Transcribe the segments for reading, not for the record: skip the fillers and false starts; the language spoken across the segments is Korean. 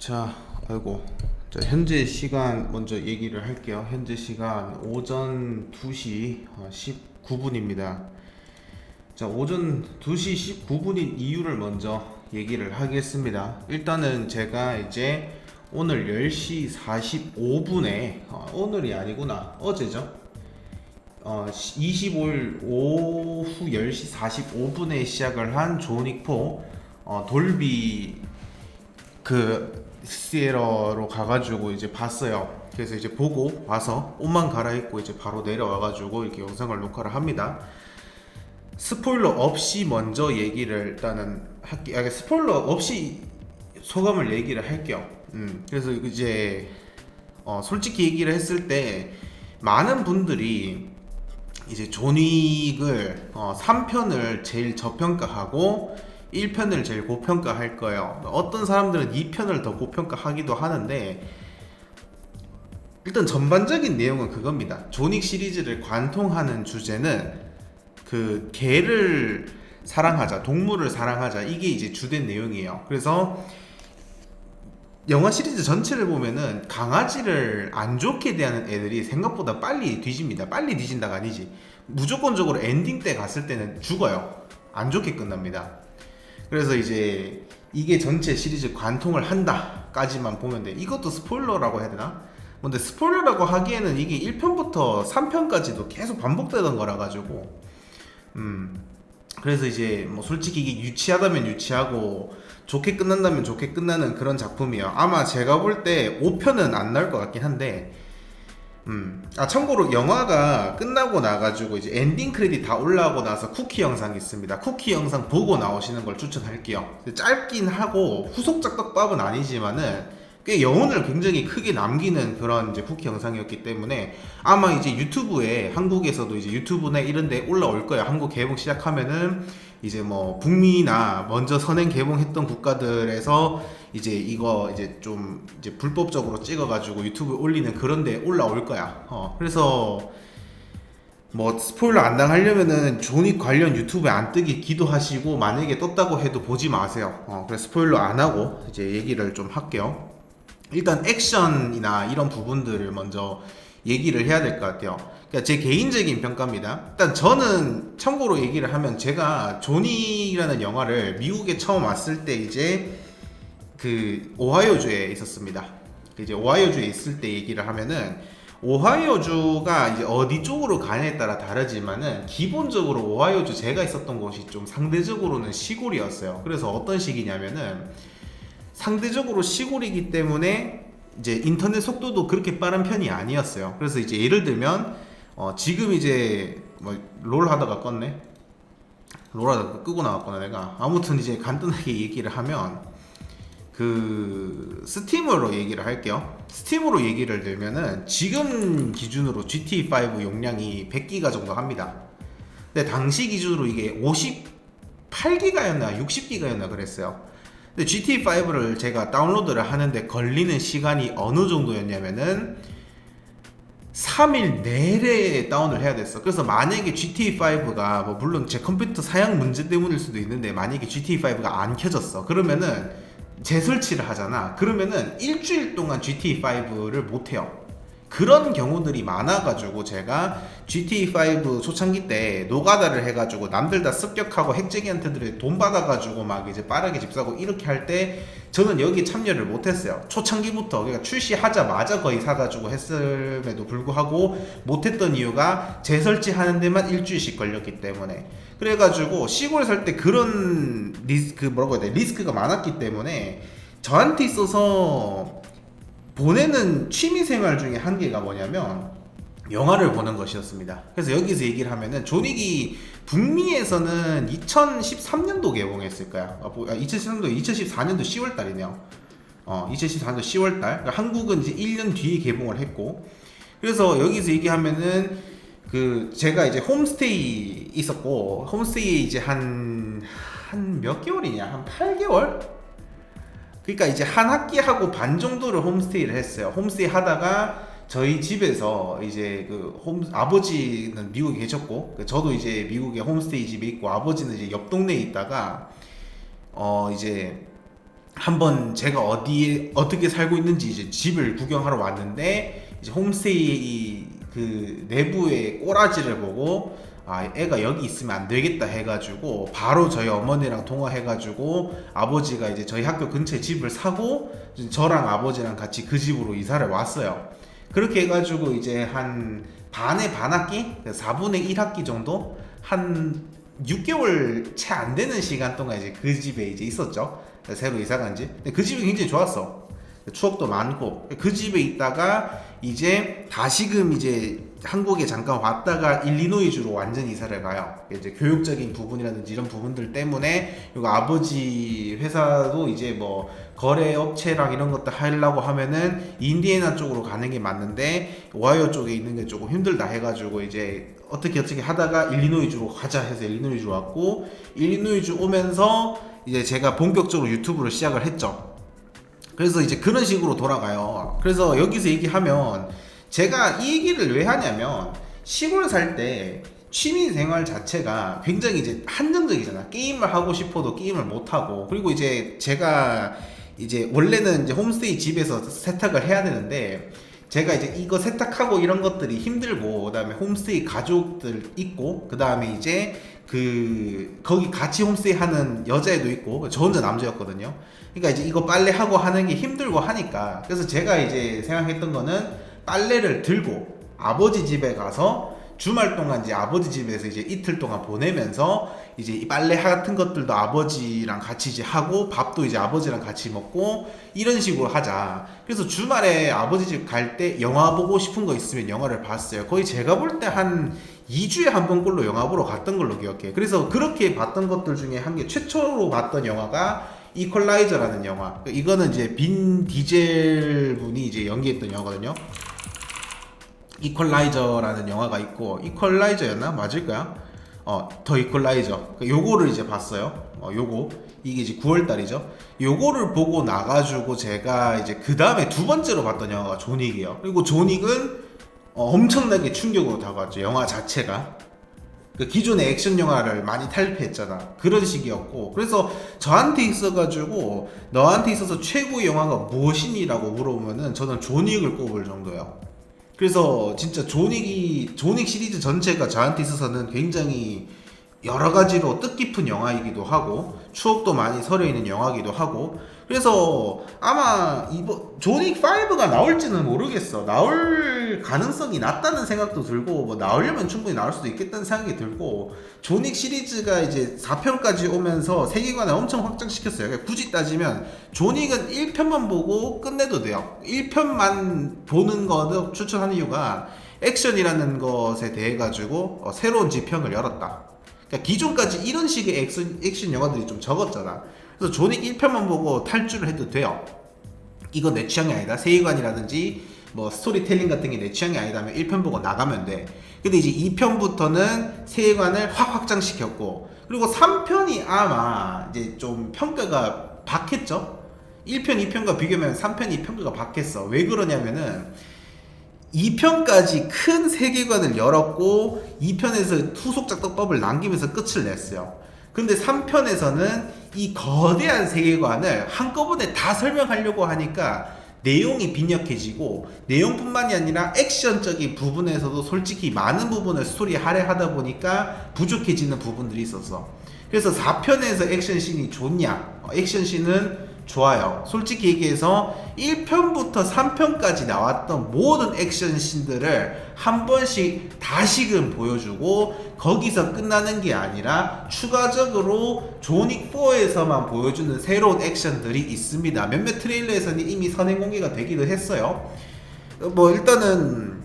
자, 아이고. 자, 현재 시간 먼저 얘기를 할게요. 현재 시간 오전 2시 19분입니다. 자, 오전 2시 19분인 이유를 먼저 얘기를 하겠습니다. 일단은 제가 이제 오늘 10시 45분에, 오늘이 아니구나. 어제죠? 25일 오후 10시 45분에 시작을 한 존윅4 돌비 시에러로 가가지고 이제 봤어요. 그래서 이제 보고 와서 옷만 갈아입고 이제 바로 내려와가지고 이렇게 영상을 녹화를 합니다. 스포일러 없이 먼저 얘기를 일단은 할게요. 스포일러 없이 소감을 얘기를 할게요. 그래서 이제 솔직히 얘기를 했을 때 많은 분들이 이제 존윅을 3편을 제일 저평가하고 1편을 제일 고평가할 거예요. 어떤 사람들은 2편을 더 고평가하기도 하는데, 일단 전반적인 내용은 그겁니다. 존윅 시리즈를 관통하는 주제는 그 개를 사랑하자, 동물을 사랑하자, 이게 이제 주된 내용이에요. 그래서 영화 시리즈 전체를 보면은 강아지를 안 좋게 대하는 애들이 생각보다 빨리 뒤집니다. 빨리 뒤진다가 아니지, 무조건적으로 엔딩 때 갔을 때는 죽어요. 안 좋게 끝납니다. 그래서 이제 이게 전체 시리즈 관통을 한다까지만 보면 돼. 이것도 스포일러라고 해야 되나? 근데 스포일러라고 하기에는 이게 1편부터 3편까지도 계속 반복되던 거라 가지고 그래서 이제 뭐 솔직히 이게 유치하다면 유치하고 좋게 끝난다면 좋게 끝나는 그런 작품이에요. 아마 제가 볼 때 5편은 안 나올 것 같긴 한데, 참고로 영화가 끝나고 나가지고 이제 엔딩 크레딧 다 올라오고 나서 쿠키 영상이 있습니다. 쿠키 영상 보고 나오시는 걸 추천할게요. 짧긴 하고 후속작 떡밥은 아니지만은 꽤 여운을 굉장히 크게 남기는 그런 이제 쿠키 영상이었기 때문에 아마 이제 유튜브에, 한국에서도 이제 유튜브나 이런 데 올라올 거예요. 한국 개봉 시작하면은 이제 뭐 북미나 먼저 선행 개봉했던 국가들에서 이제 이거 이제 좀 이제 불법적으로 찍어가지고 유튜브에 올리는 그런 데 올라올 거야. 그래서 뭐 스포일러 안 당하려면은 존윅 관련 유튜브에 안 뜨기 기도하시고, 만약에 떴다고 해도 보지 마세요. 그래서 스포일러 안 하고 이제 얘기를 좀 할게요. 일단 액션이나 이런 부분들을 먼저 얘기를 해야 될 것 같아요. 그러니까 제 개인적인 평가입니다. 일단 저는 참고로 얘기를 하면, 제가 존윅이라는 영화를 미국에 처음 왔을 때 이제 그 오하이오주에 있었습니다. 이제 오하이오주에 있을 때 얘기를 하면은, 오하이오주가 이제 어디 쪽으로 가냐에 따라 다르지만은 기본적으로 오하이오주 제가 있었던 곳이 좀 상대적으로는 시골이었어요. 그래서 어떤 식이냐면은, 상대적으로 시골이기 때문에 이제 인터넷 속도도 그렇게 빠른 편이 아니었어요. 그래서 이제 예를 들면 지금 이제 뭐 롤 하다가 껐네. 롤 하다가 끄고 나왔구나 내가. 아무튼 이제 간단하게 얘기를 하면, 그 스팀으로 얘기를 할게요. 스팀으로 얘기를 들면은 지금 기준으로 GTA5 용량이 100기가 정도 합니다. 근데 당시 기준으로 이게 58기가였나 60기가였나 그랬어요. 근데 GTA5를 제가 다운로드를 하는데 걸리는 시간이 어느 정도였냐면은 3일 내내 다운을 해야 됐어. 그래서 만약에 GTA5가 뭐 물론 제 컴퓨터 사양 문제 때문일 수도 있는데, 만약에 GTA5가 안 켜졌어 그러면은 재설치를 하잖아. 그러면은 일주일 동안 GTA5를 못해요. 그런 경우들이 많아가지고 제가 GTA5 초창기 때 노가다를 해가지고 남들 다 습격하고 핵쟁이한테 돈 받아가지고 막 이제 빠르게 집 사고 이렇게 할 때 저는 여기에 참여를 못했어요. 초창기부터. 그러니까 출시하자마자 거의 사가지고 했음에도 불구하고 못했던 이유가 재설치하는 데만 일주일씩 걸렸기 때문에. 그래가지고 시골에 살 때 그런 뭐라고 해야 돼, 리스크가 많았기 때문에 저한테 있어서 보내는 취미생활 중에 한 개가 뭐냐면 영화를 보는 것이었습니다. 그래서 여기서 얘기를 하면은, 존윅이 북미에서는 2013년도 개봉했을 거야. 2013년도 2014년도 10월달이네요. 2014년도 10월달. 그러니까 한국은 이제 1년 뒤에 개봉을 했고, 그래서 여기서 얘기하면은 그 제가 이제 홈스테이 있었고, 홈스테이 이제 한 몇 개월이냐, 한 8개월? 그러니까 이제 한 학기하고 반 정도를 홈스테이를 했어요. 홈스테이 하다가 저희 집에서 이제 아버지는 미국에 계셨고, 저도 이제 미국에 홈스테이 집에 있고, 아버지는 이제 옆 동네에 있다가 이제 한번 제가 어디에 어떻게 살고 있는지 이제 집을 구경하러 왔는데 이제 홈스테이 그 내부의 꼬라지를 보고 아 애가 여기 있으면 안 되겠다 해가지고 바로 저희 어머니랑 통화해가지고 아버지가 이제 저희 학교 근처에 집을 사고 저랑 아버지랑 같이 그 집으로 이사를 왔어요. 그렇게 해가지고 이제 한 반의 반학기 4분의 1학기 정도 한 6개월 채 안 되는 시간 동안 이제 그 집에 이제 있었죠. 새로 이사 간 집. 근데 그 집이 굉장히 좋았어. 추억도 많고 그 집에 있다가 이제 다시금 이제 한국에 잠깐 왔다가 일리노이주로 완전 이사를 가요. 이제 교육적인 부분이라든지 이런 부분들 때문에 이거 아버지 회사도 이제 뭐 거래 업체랑 이런 것들 하려고 하면은 인디애나 쪽으로 가는 게 맞는데 오하이오 쪽에 있는 게 조금 힘들다 해가지고 이제 어떻게 하다가 일리노이주로 가자 해서 일리노이주 왔고 일리노이주 오면서 이제 제가 본격적으로 유튜브를 시작을 했죠. 그래서 이제 그런 식으로 돌아가요. 그래서 여기서 얘기하면 제가 이 얘기를 왜 하냐면 시골 살 때 취미 생활 자체가 굉장히 이제 한정적이잖아. 게임을 하고 싶어도 게임을 못 하고 그리고 이제 제가 이제 원래는 이제 홈스테이 집에서 세탁을 해야 되는데 제가 이제 이거 세탁하고 이런 것들이 힘들고 그다음에 홈스테이 가족들 있고 그다음에 이제 그 거기 같이 홈스테이 하는 여자애도 있고 저 혼자 남자였거든요. 그러니까 이제 이거 빨래하고 하는 게 힘들고 하니까 그래서 제가 이제 생각했던 거는 빨래를 들고 아버지 집에 가서 주말 동안 이제 아버지 집에서 이제 이틀 동안 보내면서 이제 이 빨래 같은 것들도 아버지랑 같이 이제 하고 밥도 이제 아버지랑 같이 먹고 이런 식으로 하자. 그래서 주말에 아버지 집 갈 때 영화 보고 싶은 거 있으면 영화를 봤어요. 거의 제가 볼 때 한 2주에 한 번꼴로 영화 보러 갔던 걸로 기억해. 그래서 그렇게 봤던 것들 중에 한 게 최초로 봤던 영화가 이퀄라이저라는 영화. 이거는 이제 빈 디젤 분이 이제 연기했던 영화거든요. 이퀄라이저라는 영화가 있고 이퀄라이저였나? 맞을까요? 더 이퀄라이저 요거를 이제 봤어요. 요거 이게 이제 9월달이죠. 요거를 보고 나가지고 제가 이제 그 다음에 두 번째로 봤던 영화가 존윅이에요. 그리고 존윅은 엄청나게 충격으로 다가왔죠. 영화 자체가 그 기존의 액션 영화를 많이 탈피했잖아. 그런 식이었고 그래서 저한테 있어가지고 너한테 있어서 최고의 영화가 무엇이니라고 물어보면은 저는 존윅을 꼽을 정도예요. 그래서 진짜 존윅 시리즈 전체가 저한테 있어서는 굉장히 여러 가지로 뜻깊은 영화이기도 하고 추억도 많이 서려 있는 영화이기도 하고 그래서 아마 이번 존윅 5가 나올지는 모르겠어. 나올 가능성이 낮다는 생각도 들고 뭐 나오려면 충분히 나올 수도 있겠다는 생각이 들고 존윅 시리즈가 이제 4편까지 오면서 세계관을 엄청 확장시켰어요. 그러니까 굳이 따지면 존윅은 1편만 보고 끝내도 돼요. 1편만 보는 거는 추천하는 이유가 액션이라는 것에 대해 가지고 새로운 지평을 열었다. 그러니까 기존까지 이런 식의 액션 영화들이 좀 적었잖아. 그래서 존윅 1편만 보고 탈주를 해도 돼요. 이거 내 취향이 아니다. 세계관이라든지 뭐 스토리텔링 같은 게 내 취향이 아니다면 1편 보고 나가면 돼. 근데 이제 2편부터는 세계관을 확 확장시켰고 그리고 3편이 아마 이제 좀 평가가 박했죠. 1편, 2편과 비교하면 3편이 평가가 박했어. 왜 그러냐면은 2편까지 큰 세계관을 열었고 2편에서 후속작 떡밥을 남기면서 끝을 냈어요. 근데 3편에서는 이 거대한 세계관을 한꺼번에 다 설명하려고 하니까 내용이 빈약해지고 내용뿐만이 아니라 액션적인 부분에서도 솔직히 많은 부분을 스토리에 할애하다 보니까 부족해지는 부분들이 있었어. 그래서 4편에서 액션씬이 좋냐? 액션씬은 좋아요. 솔직히 얘기해서 1편부터 3편까지 나왔던 모든 액션씬들을 한 번씩 다시금 보여주고 거기서 끝나는 게 아니라 추가적으로 존윅4에서만 보여주는 새로운 액션들이 있습니다. 몇몇 트레일러에서는 이미 선행 공개가 되기도 했어요. 뭐 일단은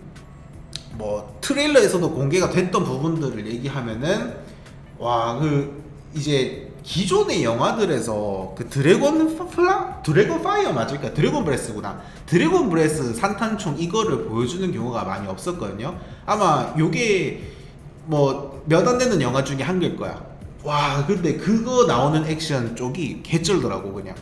뭐 트레일러에서도 공개가 됐던 부분들을 얘기하면은 와 그 이제 기존의 영화들에서 그 드래곤 파이어 맞을까? 드래곤 브레스구나. 드래곤 브레스 산탄총 이거를 보여주는 경우가 많이 없었거든요. 아마 요게 뭐 몇 안 되는 영화 중에 한 개일 거야. 와, 근데 그거 나오는 액션 쪽이 개쩔더라고 그냥.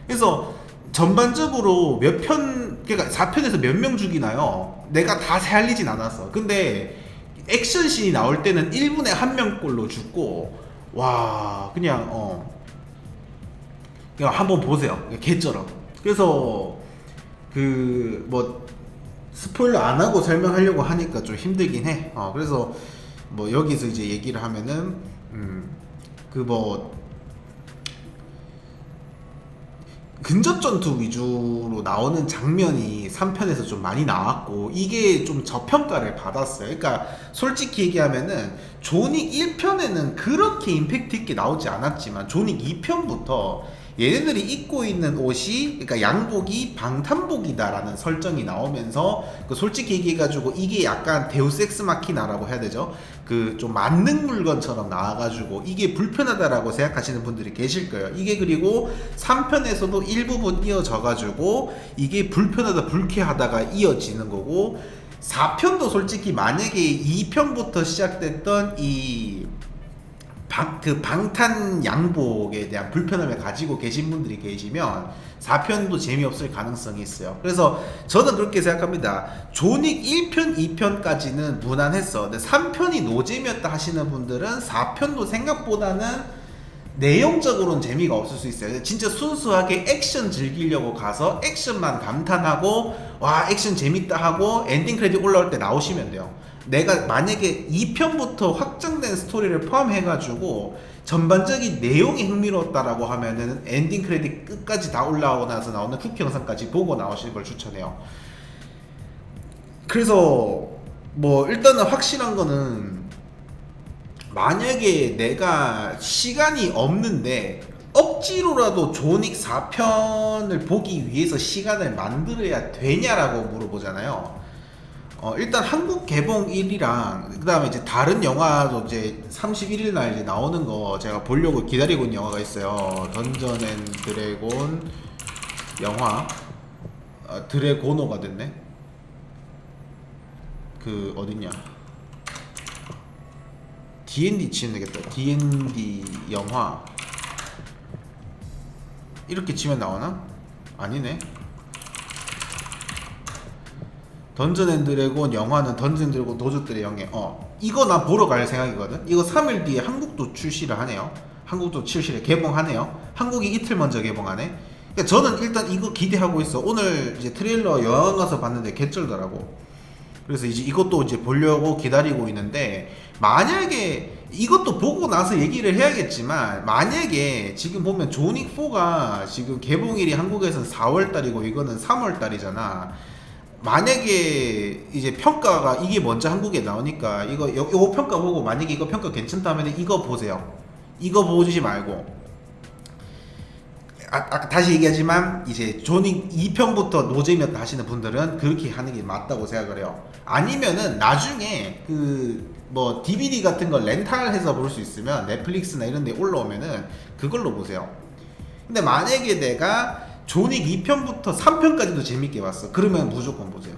그래서 전반적으로 그러니까 4편에서 몇 명 죽이나요? 내가 다 살리진 않았어. 근데 액션씬이 나올 때는 1분에 1명꼴로 죽고 와 그냥 그냥 한번 보세요. 개쩔어. 그래서 그 뭐 스포일러 안 하고 설명하려고 하니까 좀 힘들긴 해. 그래서 뭐 여기서 이제 얘기를 하면은 그 뭐 근접 전투 위주로 나오는 장면이 3편에서 좀 많이 나왔고 이게 좀 저평가를 받았어요. 그러니까 솔직히 얘기하면은 존윅 1편에는 그렇게 임팩트 있게 나오지 않았지만 존윅 2편부터 얘네들이 입고 있는 옷이 그러니까 양복이 방탄복이다라는 설정이 나오면서 그 솔직히 얘기해가지고 이게 약간 데우스 엑스 마키나라고 해야 되죠. 그 좀 만능 물건처럼 나와가지고 이게 불편하다라고 생각하시는 분들이 계실 거예요. 이게 그리고 3편에서도 일부분 이어져가지고 이게 불편하다 불쾌하다가 이어지는 거고 4편도 솔직히 만약에 2편부터 시작됐던 이 그 방탄 양복에 대한 불편함을 가지고 계신 분들이 계시면 4편도 재미없을 가능성이 있어요. 그래서 저는 그렇게 생각합니다. 존윅 1편, 2편까지는 무난했어. 근데 3편이 노잼이었다 하시는 분들은 4편도 생각보다는 내용적으로는 재미가 없을 수 있어요. 진짜 순수하게 액션 즐기려고 가서 액션만 감탄하고 와 액션 재밌다 하고 엔딩 크레딧 올라올 때 나오시면 돼요. 내가 만약에 2편부터 확장된 스토리를 포함해가지고 전반적인 내용이 흥미로웠다라고 하면은 엔딩 크레딧 끝까지 다 올라오고 나서 나오는 후기 영상까지 보고 나오시는 걸 추천해요. 그래서 뭐 일단은 확실한 거는 만약에 내가 시간이 없는데 억지로라도 존윅 4편을 보기 위해서 시간을 만들어야 되냐라고 물어보잖아요. 일단 한국 개봉일이랑 그 다음에 이제 다른 영화도 이제 31일 날 이제 나오는 거 제가 보려고 기다리고 있는 영화가 있어요. 던전 앤 드래곤 영화. 드래고노가 됐네. 그 어딨냐? D&D 치면 되겠다. D&D 영화. 이렇게 치면 나오나? 아니네. 던전 앤 드래곤 영화는 던전 앤 드래곤 도적들의 영예. 이거 나 보러 갈 생각이거든. 이거 3일 뒤에 한국도 출시를 하네요. 한국도 출시를 개봉하네요. 한국이 이틀 먼저 개봉하네. 그러니까 저는 일단 이거 기대하고 있어. 오늘 이제 트레일러 영화관 가서 봤는데 개쩔더라고. 그래서 이제 이것도 이제 보려고 기다리고 있는데 만약에 이것도 보고 나서 얘기를 해야겠지만 만약에 지금 보면 존윅 4가 지금 개봉일이 한국에서는 4월달이고 이거는 3월달이잖아. 만약에 이제 평가가 이게 먼저 한국에 나오니까 이거 평가 보고 만약에 이거 평가 괜찮다면 이거 보세요. 이거 보지 말고 다시 얘기하지만 이제 존윅 2편부터 노잼이었다 하시는 분들은 그렇게 하는 게 맞다고 생각을 해요. 아니면은 나중에 그 뭐 DVD 같은 걸 렌탈해서 볼 수 있으면 넷플릭스나 이런 데 올라오면은 그걸로 보세요. 근데 만약에 내가 존윅 2편부터 3편까지도 재밌게 봤어. 그러면 무조건 보세요.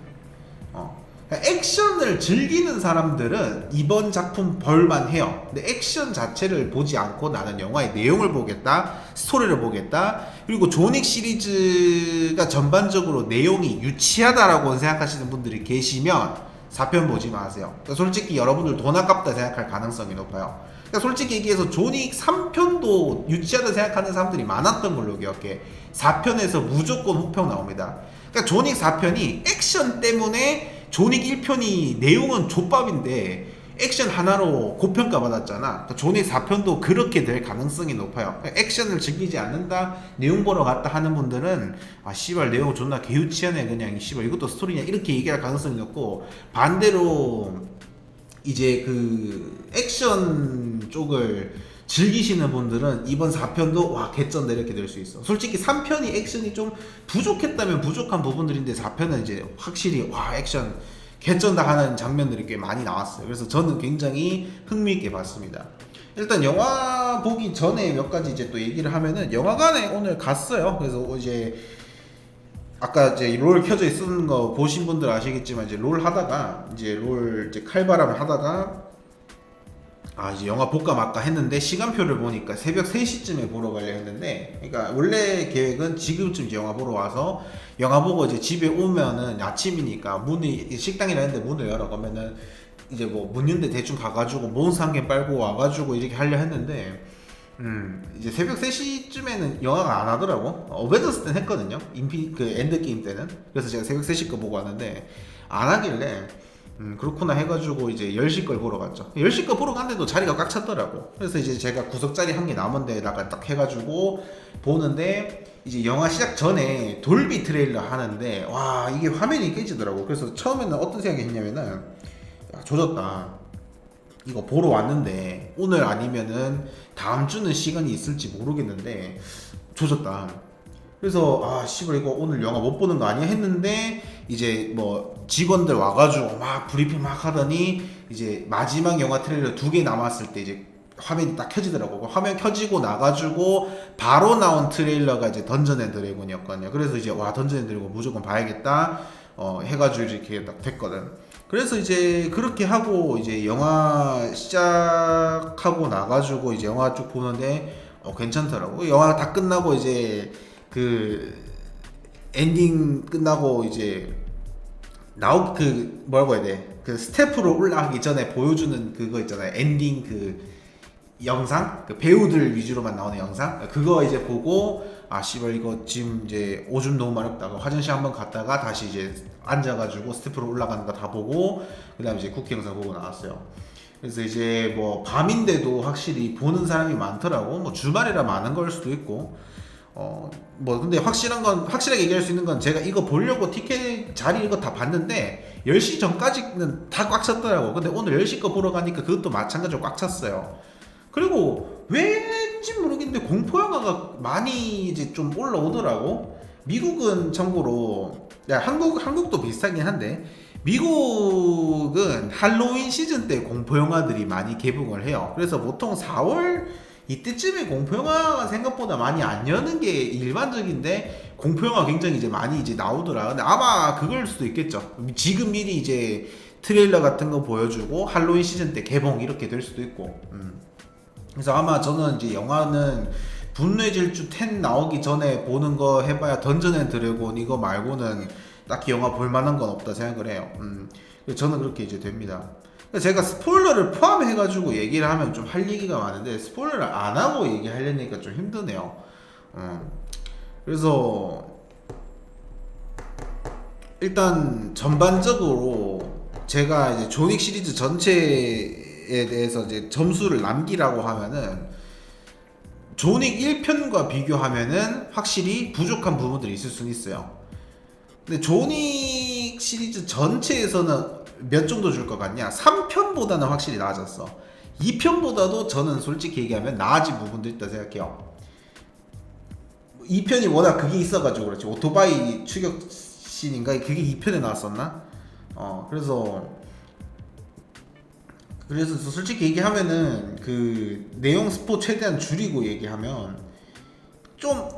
액션을 즐기는 사람들은 이번 작품 볼만 해요. 근데 액션 자체를 보지 않고 나는 영화의 내용을 보겠다, 스토리를 보겠다, 그리고 존윅 시리즈가 전반적으로 내용이 유치하다라고 생각하시는 분들이 계시면 4편 보지 마세요. 그러니까 솔직히 여러분들 돈 아깝다 생각할 가능성이 높아요. 그러니까 솔직히 얘기해서 존윅 3편도 유치하다 생각하는 사람들이 많았던 걸로 기억해. 4편에서 무조건 후평 나옵니다. 그러니까 존윅 4편이 액션 때문에 존윅 1편이 내용은 족밥인데 액션 하나로 고평가 받았잖아. 그러니까 존윅 4편도 그렇게 될 가능성이 높아요. 그러니까 액션을 즐기지 않는다, 내용 보러 갔다 하는 분들은 아 씨발 내용 존나 개유치하네 그냥 씨발 이것도 스토리냐 이렇게 얘기할 가능성이 높고 반대로 이제 그 액션 쪽을 즐기시는 분들은 이번 4편도 와 개쩐다 이렇게 될 수 있어. 솔직히 3편이 액션이 좀 부족했다면 부족한 부분들인데 4편은 이제 확실히 와 액션 개쩐다 하는 장면들이 꽤 많이 나왔어요. 그래서 저는 굉장히 흥미있게 봤습니다. 일단 영화 보기 전에 몇 가지 이제 또 얘기를 하면은 영화관에 오늘 갔어요. 그래서 이제 아까 이제 롤 켜져 있는 거 보신 분들 아시겠지만 이제 롤 하다가 이제 롤 이제 칼바람을 하다가 이제 영화 볼까 말까 했는데 시간표를 보니까 새벽 3시쯤에 보러 가려 했는데, 그러니까 원래 계획은 지금쯤 이제 영화 보러 와서 영화 보고 이제 집에 오면은 아침이니까 문이 식당이라 했는데 문을 열어 가면은 이제 뭐 문 연대 대충 가가지고 몬스 한 개 빨고 와가지고 이렇게 하려 했는데 이제 새벽 3시쯤에는 영화가 안 하더라고. 어벤져스 때는 했거든요. 그 엔드게임 때는. 그래서 제가 새벽 3시 거 보고 왔는데 안 하길래 그렇구나 해가지고 이제 10시 걸 보러 갔죠. 10시 거 보러 갔는데도 자리가 꽉 찼더라고. 그래서 이제 제가 구석자리 한 개 남은 데다가 딱 해가지고 보는데 이제 영화 시작 전에 돌비 트레일러 하는데 와 이게 화면이 깨지더라고. 그래서 처음에는 어떤 생각이 했냐면은 야, 조졌다. 이거 보러 왔는데 오늘 아니면은 다음 주는 시간이 있을지 모르겠는데 조졌다. 그래서 아 씨발 이거 오늘 영화 못 보는 거 아니야 했는데 이제 뭐 직원들 와가지고 막 브리핑 막 하더니 이제 마지막 영화 트레일러 2개 남았을 때 이제 화면이 딱 켜지더라고. 화면 켜지고 나가지고 바로 나온 트레일러가 이제 던전 앤 드래곤이었거든요. 그래서 이제 와 던전 앤 드래곤 무조건 봐야겠다 해가지고 이렇게 딱 됐거든. 그래서 이제 그렇게 하고 이제 영화 시작하고 나가지고 이제 영화 쭉 보는데 괜찮더라고. 영화 다 끝나고 이제 그 엔딩 끝나고 이제 그 뭐라고 해야 돼? 그 스태프로 올라가기 전에 보여주는 그거 있잖아요. 엔딩 그 영상, 그 배우들 위주로만 나오는 영상, 그거 이제 보고 아 씨발 이거 지금 이제 오줌 너무 마렵다. 화장실 한번 갔다가 다시 이제 앉아가지고 스태프로 올라가는 거 다 보고 그다음에 이제 국회 영상 보고 나왔어요. 그래서 이제 뭐 밤인데도 확실히 보는 사람이 많더라고. 뭐 주말이라 많은 걸 수도 있고. 뭐 근데 확실하게 얘기할 수 있는 건 제가 이거 보려고 티켓 자리 이거 다 봤는데 10시 전까지는 다 꽉 찼더라고. 근데 오늘 10시 거 보러 가니까 그것도 마찬가지로 꽉 찼어요. 그리고 왠지 모르겠는데 공포 영화가 많이 이제 좀 올라오더라고. 미국은 참고로 한국도 비슷하긴 한데 미국은 할로윈 시즌 때 공포 영화들이 많이 개봉을 해요. 그래서 보통 4월 이때쯤에 공포 영화가 생각보다 많이 안 여는 게 일반적인데 공포 영화 굉장히 이제 많이 이제 나오더라. 근데 아마 그걸 수도 있겠죠. 지금 미리 이제 트레일러 같은 거 보여주고 할로윈 시즌 때 개봉 이렇게 될 수도 있고. 그래서 아마 저는 이제 영화는 분노의 질주 10 나오기 전에 보는 거 해봐야 던전 앤 드래곤 이거 말고는 딱히 영화 볼 만한 건 없다 생각을 해요. 저는 그렇게 이제 됩니다. 제가 스포일러를 포함해가지고 얘기를 하면 좀 할 얘기가 많은데 스포일러를 안 하고 얘기하려니까 좀 힘드네요. 그래서 일단 전반적으로 제가 이제 존윅 시리즈 전체에 대해서 이제 점수를 남기라고 하면은 존윅 1편과 비교하면은 확실히 부족한 부분들이 있을 수는 있어요. 근데 존윅 시리즈 전체에서는 몇 정도 줄 것 같냐? 3편보다는 확실히 나아졌어. 2편보다도 저는 솔직히 얘기하면 나아진 부분도 있다 생각해요. 2편이 워낙 그게 있어가지고 그렇지. 오토바이 추격 씬인가? 그게 2편에 나왔었나? 그래서 솔직히 얘기하면은 그 내용 스포 최대한 줄이고 얘기하면 좀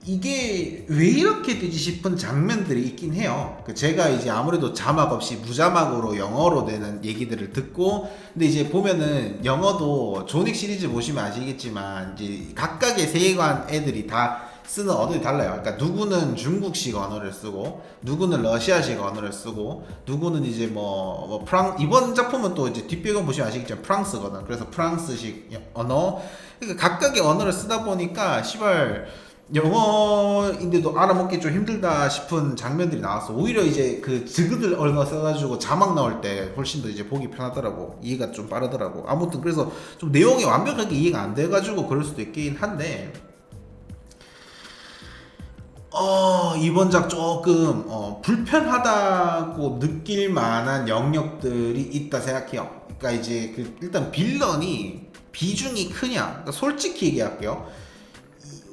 이게 왜 이렇게 되지 싶은 장면들이 있긴 해요. 제가 이제 아무래도 자막 없이 무자막으로 영어로 되는 얘기들을 듣고, 근데 이제 보면은 영어도 존윅 시리즈 보시면 아시겠지만 이제 각각의 세계관 애들이 다 쓰는 언어이 달라요. 그러니까 누구는 중국식 언어를 쓰고, 누구는 러시아식 언어를 쓰고, 누구는 이제 이번 작품은 또 이제 뒷배경 보시면 아시겠지만 프랑스거든. 그래서 프랑스식 언어, 그러니까 각각의 언어를 쓰다 보니까 시발 영어인데도 알아먹기 좀 힘들다 싶은 장면들이 나왔어. 오히려 이제 그 지그들 언어 써가지고 자막 나올 때 훨씬 더 이제 보기 편하더라고. 이해가 좀 빠르더라고. 아무튼 그래서 좀 내용이 완벽하게 이해가 안 돼가지고 그럴 수도 있긴 한데 이번 작 조금 불편하다고 느낄 만한 영역들이 있다 생각해요. 그러니까 이제 일단 빌런이 비중이 크냐? 그러니까 솔직히 얘기할게요.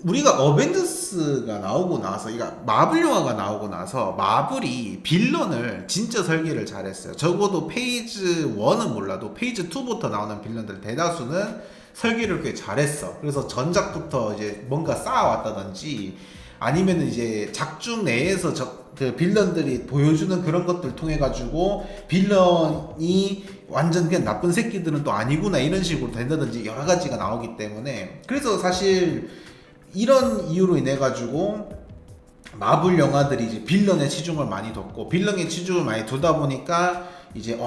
우리가 어벤져스가 나오고 나서, 그러니까 마블 영화가 나오고 나서 마블이 빌런을 진짜 설계를 잘했어요. 적어도 페이지 1은 몰라도 페이지 2부터 나오는 빌런들 대다수는 설계를 꽤 잘했어. 그래서 전작부터 이제 뭔가 쌓아왔다든지 아니면은 이제 작중 내에서 그 빌런들이 보여주는 그런 것들 통해 가지고 빌런이 완전 그냥 나쁜 새끼들은 또 아니구나 이런 식으로 된다든지 여러 가지가 나오기 때문에, 그래서 사실 이런 이유로 인해 가지고 마블 영화들이 이제 빌런에 치중을 많이 뒀고, 빌런에 치중을 많이 두다 보니까 이제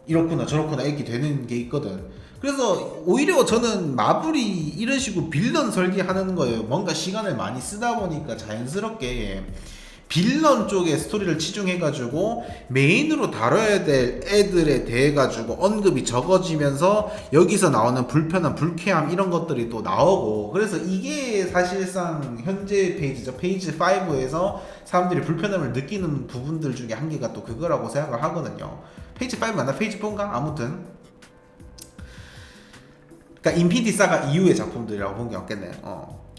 이렇구나 저렇구나 이렇게 되는 게 있거든. 그래서 오히려 저는 마블이 이런 식으로 빌런 설계하는 거예요. 뭔가 시간을 많이 쓰다 보니까 자연스럽게 빌런 쪽에 스토리를 치중해가지고 메인으로 다뤄야 될 애들에 대해 가지고 언급이 적어지면서 여기서 나오는 불편함, 불쾌함 이런 것들이 또 나오고, 그래서 이게 사실상 현재 페이지죠. 페이지 5에서 사람들이 불편함을 느끼는 부분들 중에 한 개가 또 그거라고 생각을 하거든요. 페이지 5 맞나? 페이지 4인가? 아무튼 그러니까 인피니티 사가 이후의 작품들이라고 본 게 없겠네.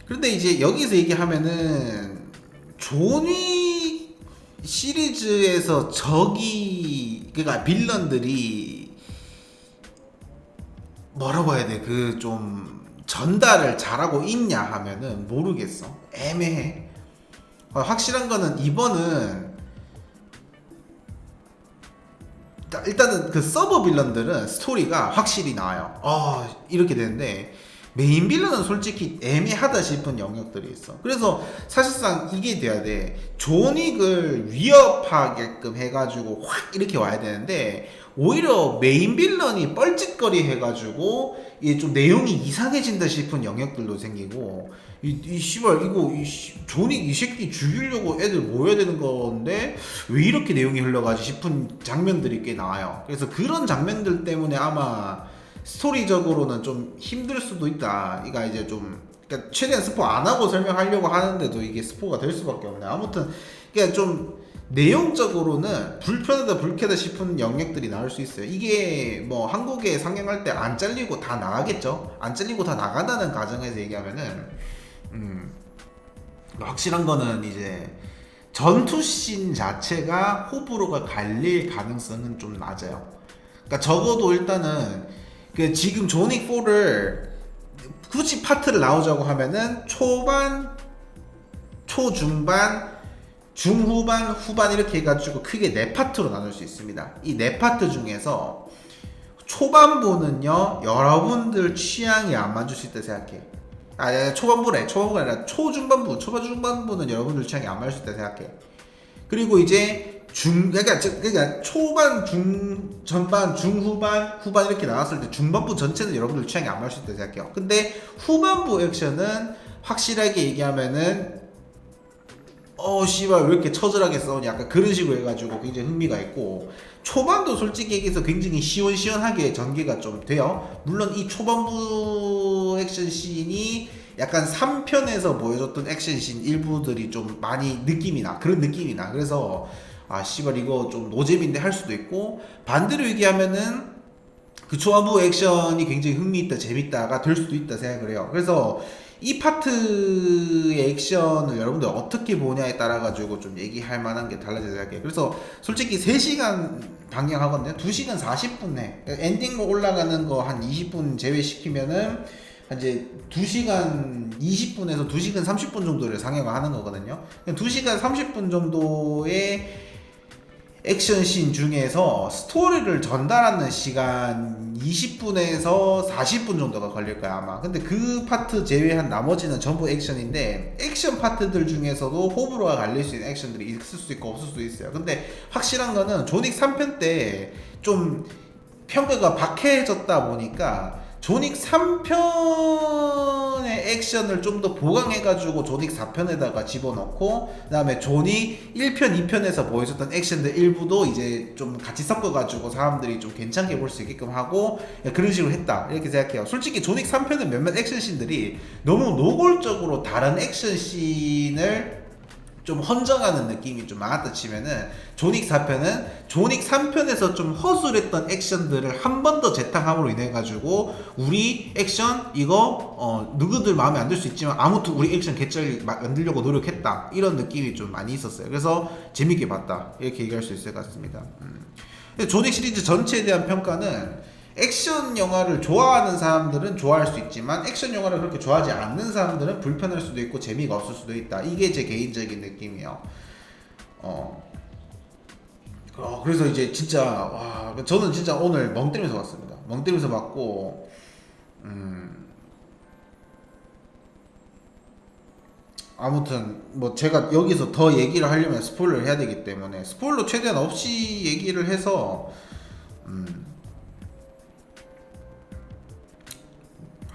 그런데 이제 여기서 얘기하면은 존윅 시리즈에서 적이, 그러니까 빌런들이 뭐라고 해야 돼, 그 좀 전달을 잘하고 있냐 하면은 모르겠어. 애매해. 확실한 거는 이번은 일단은 그 서버 빌런들은 스토리가 확실히 나와요. 이렇게 되는데 메인 빌런은 솔직히 애매하다 싶은 영역들이 있어. 그래서 사실상 이게 돼야 돼. 존윅을 위협하게끔 해가지고 확 이렇게 와야 되는데, 오히려 메인 빌런이 뻘짓거리 해가지고 이게 좀 내용이 이상해진다 싶은 영역들도 생기고, 이 씨발 이거 존윅 이 새끼 죽이려고 애들 모여야 되는 건데 왜 이렇게 내용이 흘러가지 싶은 장면들이 꽤 나와요. 그래서 그런 장면들 때문에 아마 스토리적으로는 좀 힘들 수도 있다. 이거 이제 좀, 그러니까 최대한 스포 안 하고 설명하려고 하는데도 이게 스포가 될 수밖에 없네. 아무튼 그러니까 좀 내용적으로는 불편하다 불쾌하다 싶은 영역들이 나올 수 있어요. 이게 뭐 한국에 상영할 때 안 잘리고 다 나가겠죠. 안 잘리고 다 나간다는 가정에서 얘기하면은 확실한 거는 이제 전투씬 자체가 호불호가 갈릴 가능성은 좀 낮아요. 그러니까 적어도 일단은 그 지금 존윅 4를 굳이 파트를 나오자고 하면은 초반, 초중반, 중후반, 후반 이렇게 해가지고 크게 4파트로 나눌 수 있습니다. 이 4파트 중에서 초반부는요 여러분들 취향이 안 맞을 수 있다 생각해. 초반부가 아니라 초중반부는 여러분들 취향이 안 맞을 수 있다 생각해. 그리고 이제 그러니까 초반, 전반, 중후반, 후반 이렇게 나왔을 때 중반부 전체는 여러분들 취향이 안 맞을 수 있다 생각해요. 근데 후반부 액션은 확실하게 얘기하면은 씨발 왜 이렇게 처절하게 싸우냐, 약간 그런 식으로 해가지고 굉장히 흥미가 있고, 초반도 솔직히 얘기해서 굉장히 시원시원하게 전개가 좀 돼요. 물론 이 초반부 액션씬이 약간 3편에서 보여줬던 액션씬 일부들이 좀 많이 그런 느낌이 나. 그래서 씨발 이거 좀 노잼인데 할 수도 있고, 반대로 얘기하면은 그 초반부 액션이 굉장히 흥미있다, 재밌다가 될 수도 있다 생각을 해요. 그래서 이 파트의 액션을 여러분들 어떻게 보냐에 따라 가지고 좀 얘기할 만한 게 달라지지 할게요. 그래서 솔직히 3시간 방영하거든요. 2시간 40분에 엔딩 올라가는 거 한 20분 제외시키면은 이제 2시간 20분에서 2시간 30분 정도를 상영을 하는 거거든요. 2시간 30분 정도의 액션씬 중에서 스토리를 전달하는 시간 20분에서 40분 정도가 걸릴 거야 아마. 근데 그 파트 제외한 나머지는 전부 액션인데, 액션 파트들 중에서도 호불호가 갈릴 수 있는 액션들이 있을 수 있고 없을 수도 있어요. 근데 확실한 거는 존윅 3편 때 좀 평가가 박해졌다 보니까 존윅 3편의 액션을 좀 더 보강해가지고 존윅 4편에다가 집어넣고, 그 다음에 존윅 1편, 2편에서 보여줬던 액션들 일부도 이제 좀 같이 섞어가지고 사람들이 좀 괜찮게 볼 수 있게끔 하고, 그런 식으로 했다 이렇게 생각해요. 솔직히 존윅 3편은 몇몇 액션씬들이 너무 노골적으로 다른 액션씬을 좀 헌정하는 느낌이 좀 많았다 치면은, 존윅 4편은 존윅 3편에서 좀 허술했던 액션들을 한 번 더 재탕함으로 인해 가지고 우리 액션 이거 누구들 마음에 안 들 수 있지만 아무튼 우리 액션 개쩔 만들려고 노력했다, 이런 느낌이 좀 많이 있었어요. 그래서 재밌게 봤다 이렇게 얘기할 수 있을 것 같습니다. 존윅 시리즈 전체에 대한 평가는 액션 영화를 좋아하는 사람들은 좋아할 수 있지만 액션 영화를 그렇게 좋아하지 않는 사람들은 불편할 수도 있고 재미가 없을 수도 있다. 이게 제 개인적인 느낌이에요. 그래서 이제 진짜 저는 진짜 오늘 멍 때리면서 봤습니다. 멍 때리면서 봤고, 아무튼 뭐 제가 여기서 더 얘기를 하려면 스포일러를 해야 되기 때문에 스포일러 최대한 없이 얘기를 해서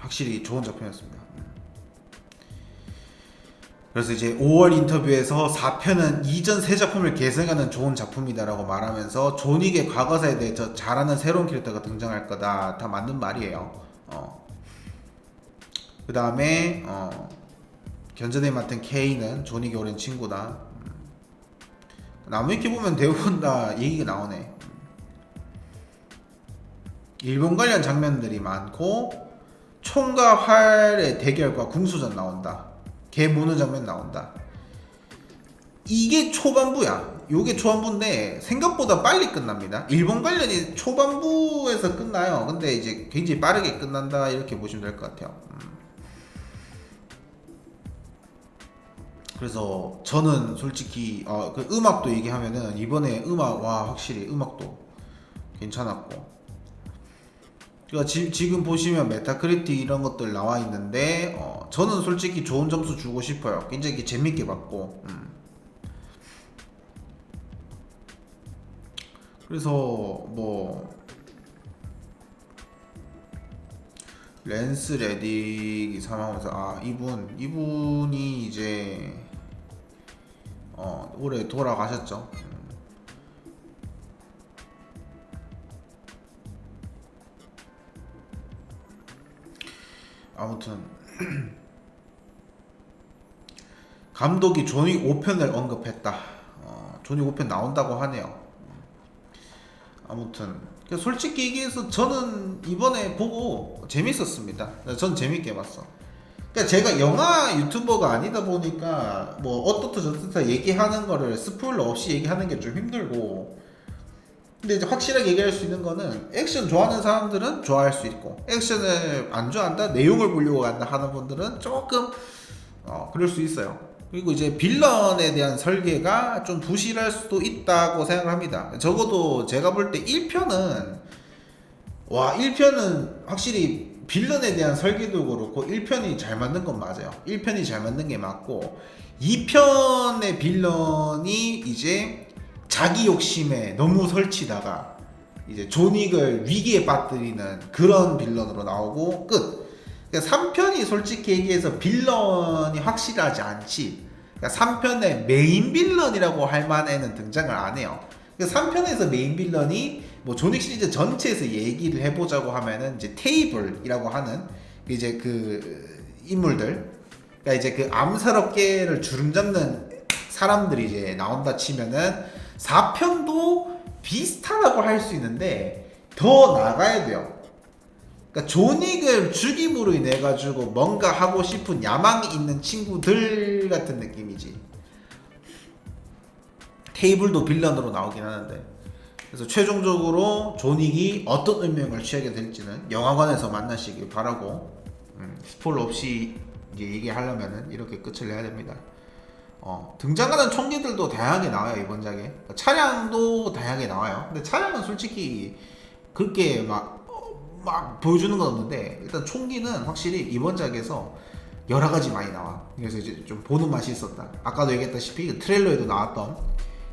확실히 좋은 작품이었습니다. 그래서 이제 5월 인터뷰에서 4편은 이전 세 작품을 계승하는 좋은 작품이다라고 말하면서 존 윅의 과거사에 대해 더 잘하는 새로운 캐릭터가 등장할 거다. 다 맞는 말이에요. 그 다음에 견자대 맡은 K는 존 윅의 오랜 친구다. 나무 위키 보면 대부분 다 얘기가 나오네. 일본 관련 장면들이 많고 총과 활의 대결과 궁수전 나온다. 개 무는 장면 나온다. 이게 초반부야. 요게 초반부인데 생각보다 빨리 끝납니다. 일본 관련이 초반부에서 끝나요. 근데 이제 굉장히 빠르게 끝난다 이렇게 보시면 될 것 같아요. 그래서 저는 솔직히 그 음악도 얘기하면은 이번에 음악 와 확실히 음악도 괜찮았고, 그러니까 지금 보시면 메타크리틱 이런 것들 나와 있는데 저는 솔직히 좋은 점수 주고 싶어요. 굉장히 재밌게 봤고 그래서 뭐 랜스 레딕이 사망하면서 이분이 이제 올해 돌아가셨죠. 아무튼 감독이 존윅 5편을 언급했다. 존윅 5편 나온다고 하네요. 아무튼 솔직히 얘기해서 저는 이번에 보고 재밌었습니다. 전 재밌게 봤어. 그러니까 제가 영화 유튜버가 아니다 보니까 뭐 어떻다 저떻다 얘기하는 거를 스포일러 없이 얘기하는 게 좀 힘들고, 근데 이제 확실하게 얘기할 수 있는 거는 액션 좋아하는 사람들은 좋아할 수 있고, 액션을 안 좋아한다, 내용을 보려고 간다 하는 분들은 조금 그럴 수 있어요. 그리고 이제 빌런에 대한 설계가 좀 부실할 수도 있다고 생각을 합니다. 적어도 제가 볼 때 1편은 1편은 확실히 빌런에 대한 설계도 그렇고 1편이 잘 만든 건 맞아요. 1편이 잘 만든 게 맞고, 2편의 빌런이 이제 자기 욕심에 너무 설치다가 이제 존 윅을 위기에 빠뜨리는 그런 빌런으로 나오고 끝. 그러니까 3편이 솔직히 얘기해서 빌런이 확실하지 않지. 그러니까 3편의 메인 빌런이라고 할 만에는 등장을 안 해요. 그러니까 3편에서 메인 빌런이 뭐 존윅 시리즈 전체에서 얘기를 해보자고 하면은 이제 테이블이라고 하는 이제 그 인물들, 그러니까 이제 그 암살 업계를 주름잡는 사람들이 이제 나온다 치면은 4편도 비슷하다고 할 수 있는데 더 나가야 돼요. 그러니까 존 윅을 죽임으로 인해 가지고 뭔가 하고 싶은 야망이 있는 친구들 같은 느낌이지. 테이블도 빌런으로 나오긴 하는데, 그래서 최종적으로 존 윅이 어떤 운명을 취하게 될지는 영화관에서 만나시길 바라고, 스포일 없이 이제 얘기하려면은 이렇게 끝을 내야 됩니다. 등장하는 총기들도 다양하게 나와요. 이번 작에 차량도 다양하게 나와요. 근데 차량은 솔직히 그렇게 막 보여주는 건 없는데, 일단 총기는 확실히 이번 작에서 여러 가지 많이 나와. 그래서 이제 좀 보는 맛이 있었다. 아까도 얘기했다시피 그 트레일러에도 나왔던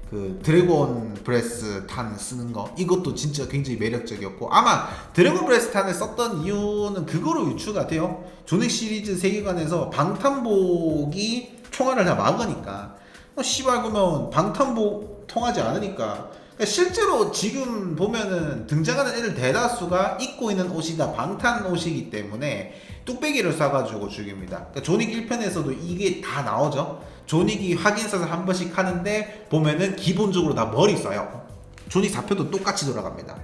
그 드래곤 브레스 탄 쓰는 거, 이것도 진짜 굉장히 매력적이었고, 아마 드래곤 브레스 탄을 썼던 이유는 그거로 유추가 돼요. 존윅 시리즈 세계관에서 방탄복이 총알을 다 막으니까, 씨발 그러면 방탄복 통하지 않으니까. 그러니까 실제로 지금 보면은 등장하는 애들 대다수가 입고 있는 옷이 다 방탄 옷이기 때문에 뚝배기를 쏴가지고 죽입니다. 그러니까 존윅 1편에서도 이게 다 나오죠. 존 윅이 확인사를 한 번씩 하는데 보면은 기본적으로 다 머리 쏴요. 존윅 4편도 똑같이 돌아갑니다.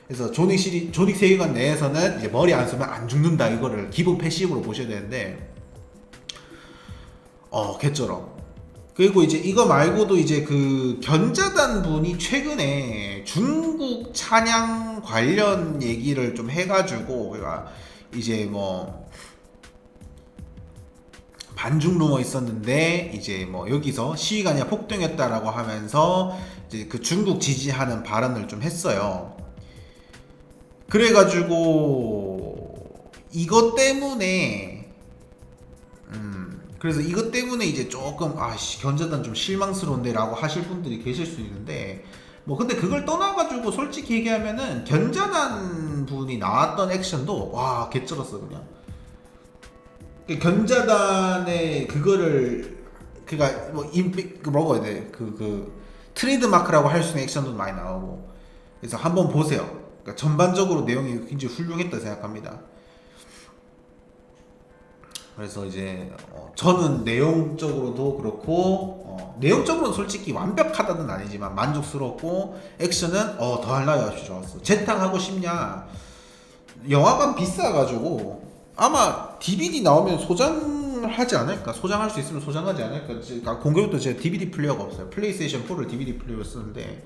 그래서 존윅 세계관 내에서는 이제 머리 안 쏘면 안 죽는다, 이거를 기본 패시브로 보셔야 되는데, 개쩔어. 그리고 이제 이거 말고도 이제 그 견자단 분이 최근에 중국 찬양 관련 얘기를 좀 해가지고, 그러니까 이제 뭐 반중 루머 있었는데 이제 뭐 여기서 시위가 폭동했다라고 하면서 이제 그 중국 지지하는 발언을 좀 했어요. 그래가지고 이것 때문에 그래서 이것 때문에 이제 조금 견자단 좀 실망스러운데 라고 하실 분들이 계실 수 있는데, 뭐 근데 그걸 떠나가지고 솔직히 얘기하면은 견자단 분이 나왔던 액션도 와 개쩔었어. 그냥 그 견자단의 그거를 그니까 뭐 뭐라고 해야 돼? 트레이드 마크라고 할 수 있는 액션도 많이 나오고. 그래서 한번 보세요. 그러니까 전반적으로 내용이 굉장히 훌륭했다 생각합니다. 그래서 이제 저는 내용적으로도 그렇고 내용적으로는 솔직히 완벽하다는 아니지만 만족스럽고 액션은 더 할 나위 없이 좋았어. 재탕하고 싶냐? 영화관 비싸가지고 아마 DVD 나오면 소장하지 않을까? 소장할 수 있으면 소장하지 않을까? 그러니까 공교롭도 제가 DVD 플레이어가 없어요. 플레이스테이션 4를 DVD 플레이어로 쓰는데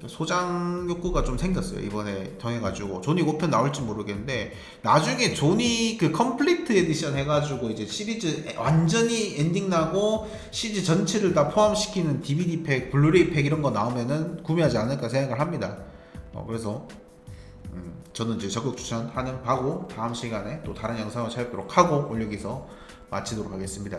소장 욕구가 좀 생겼어요. 이번에 통해가지고 존윅 5편 나올지 모르겠는데 나중에 존윅 그 컴플리트 에디션 해가지고 이제 시리즈 완전히 엔딩 나고 시리즈 전체를 다 포함시키는 DVD 팩, 블루레이 팩 이런 거 나오면은 구매하지 않을까 생각을 합니다. 그래서 저는 이제 적극 추천하는 바고 다음 시간에 또 다른 영상을 찾도록 하고 올여기서 마치도록 하겠습니다.